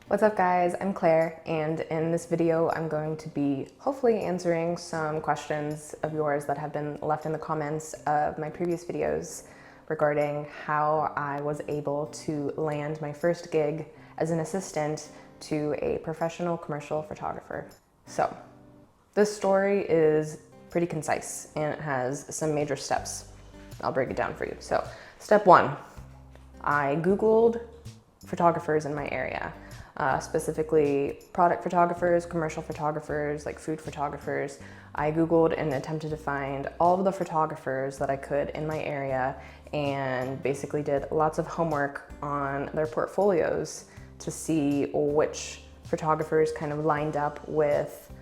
What's up guys, I'm Claire, and in this video I'm going to be hopefully answering some questions of yours that have been left in the comments of my previous videos regarding how I was able to land my first gig as an assistant to a professional commercial photographer. So, this story is pretty concise and it has some major steps. I'll break it down for you. So, step one, I Googled photographers in my area. Specifically product photographers, commercial photographers, like food photographers. I Googled and attempted to find all of the photographers that I could in my area and basically did lots of homework on their portfolios to see which photographers kind of lined up with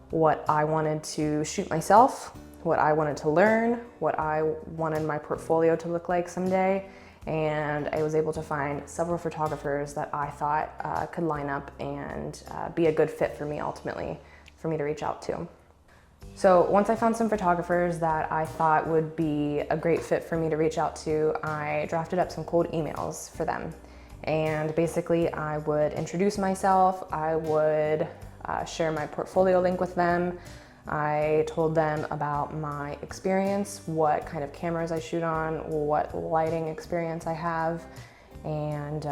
what I wanted to shoot myself, what I wanted to learn, what I wanted my portfolio to look like someday. And I was able to find several photographers that I thought could line up and be a good fit for me ultimately, for me to reach out to. So once I found some photographers that I thought would be a great fit for me to reach out to, I drafted up some cold emails for them. And basically I would introduce myself, I would share my portfolio link with them. I told them about my experience, what kind of cameras I shoot on, what lighting experience I have, and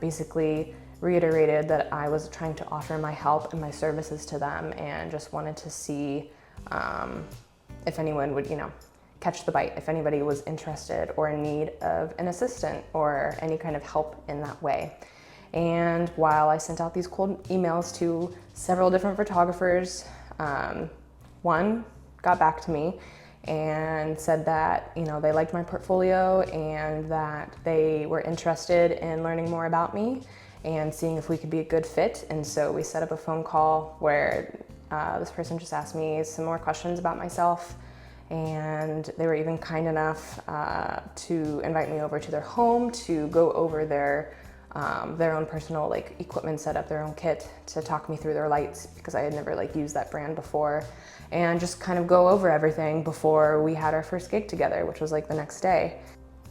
basically reiterated that I was trying to offer my help and my services to them and just wanted to see if anyone would, catch the bite, if anybody was interested or in need of an assistant or any kind of help in that way. And while I sent out these cold emails to several different photographers, one got back to me and said that they liked my portfolio and that they were interested in learning more about me and seeing if we could be a good fit. And so we set up a phone call where this person just asked me some more questions about myself, and they were even kind enough to invite me over to their home to go over their own personal equipment setup, their own kit, to talk me through their lights because I had never used that brand before, and just kind of go over everything before we had our first gig together, which was the next day.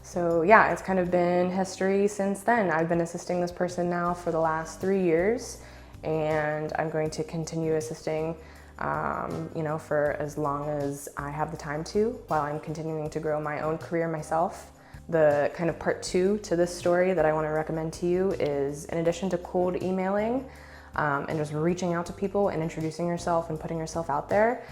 So yeah, it's kind of been history since then. I've been assisting this person now for the last 3 years, and I'm going to continue assisting for as long as I have the time to, while I'm continuing to grow my own career myself. The kind of part two to this story that I want to recommend to you is, in addition to cold emailing and just reaching out to people and introducing yourself and putting yourself out there,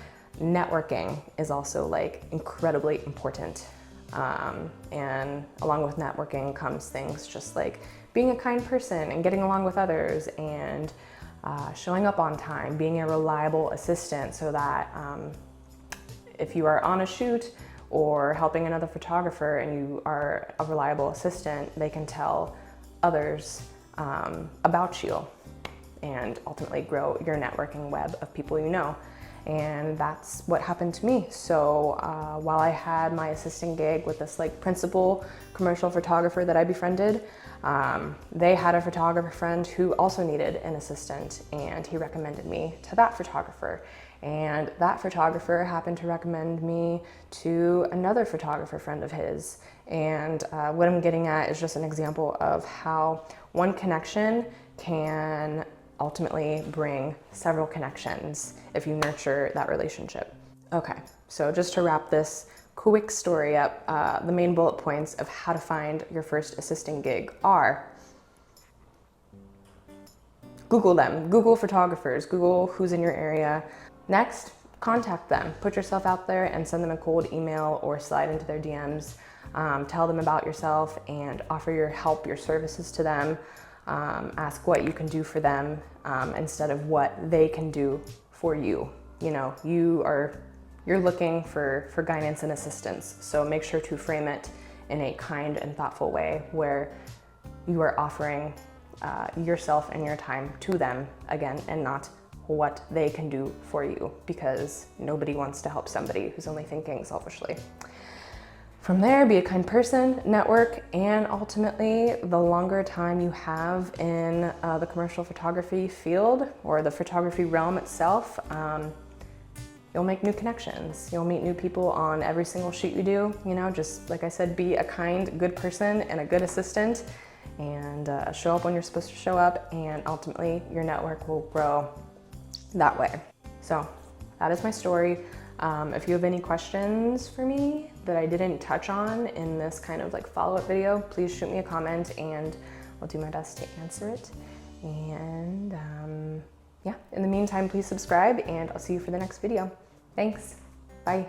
networking is also incredibly important. And along with networking comes things just like being a kind person and getting along with others and showing up on time, being a reliable assistant so that if you are on a shoot or helping another photographer and you are a reliable assistant, they can tell others about you and ultimately grow your networking web of people you know. And that's what happened to me. So while I had my assistant gig with this principal commercial photographer that I befriended, they had a photographer friend who also needed an assistant, and he recommended me to that photographer. And that photographer happened to recommend me to another photographer friend of his. And what I'm getting at is just an example of how one connection can ultimately bring several connections if you nurture that relationship. Okay, so just to wrap this quick story up, the main bullet points of how to find your first assisting gig are: Google them, Google photographers, Google who's in your area. Next, contact them. Put yourself out there and send them a cold email or slide into their DMs. Tell them about yourself and offer your help, your services to them. Ask what you can do for them instead of what they can do for you. You're looking for guidance and assistance, so make sure to frame it in a kind and thoughtful way where you are offering yourself and your time to them again, and not what they can do for you, because nobody wants to help somebody who's only thinking selfishly. From there, be a kind person, network, and ultimately, the longer time you have in the commercial photography field or the photography realm itself, you'll make new connections. You'll meet new people on every single shoot you do. Just like I said, be a kind, good person and a good assistant, and show up when you're supposed to show up, and ultimately your network will grow that way. So that is my story. If you have any questions for me that I didn't touch on in this kind of like follow-up video, please shoot me a comment and I'll do my best to answer it. And yeah, in the meantime, please subscribe and I'll see you for the next video. Thanks. Bye.